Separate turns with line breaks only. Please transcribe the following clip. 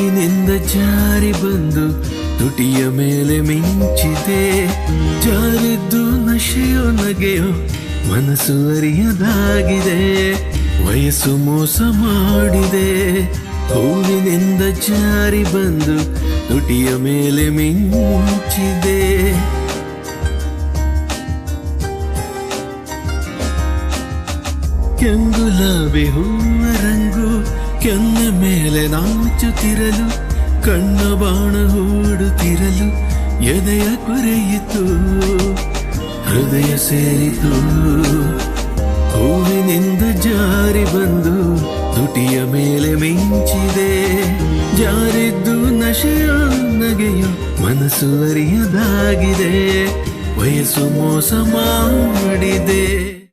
ಹೂವಿನಿಂದ ಜಾರಿ ಬಂದು ತುಟಿಯ ಮೇಲೆ ಮಿಂಚಿದೆ. ಜಾರಿದ್ದು ನಶೆಯೋ ನಗೆಯೋ ಮನಸ್ಸು ಅರಿಯದಾಗಿದೆ. ವಯಸ್ಸು ಮೋಸ ಮಾಡಿದೆ. ಹೂವಿನಿಂದ ಜಾರಿ ಬಂದು ತುಟಿಯ ಮೇಲೆ ಮಿಂಚಿದೆ. ಕೆಂಗುಲಾಬಿ ಹೂವ ರಂಗು ಕೆನ್ನ ಮೇಲೆ ನಾಚುತ್ತಿರಲು, ಕಣ್ಣ ಬಾಣ ಹೂಡುತ್ತಿರಲು ಎದೆಯ ಕೊರೆಯಿತು, ಹೃದಯ ಸೇರಿತು. ಹೂವಿನಿಂದ ಜಾರಿ ಬಂದು ತುಟಿಯ ಮೇಲೆ ಮಿಂಚಿದೆ. ಜಾರಿದ್ದು ನಶೆಯೋ ನಗೆಯೋ ಮನಸ್ಸು ಅರಿಯದಾಗಿದೆ. ವಯಸ್ಸು ಮೋಸ ಮಾಡಿದೆ.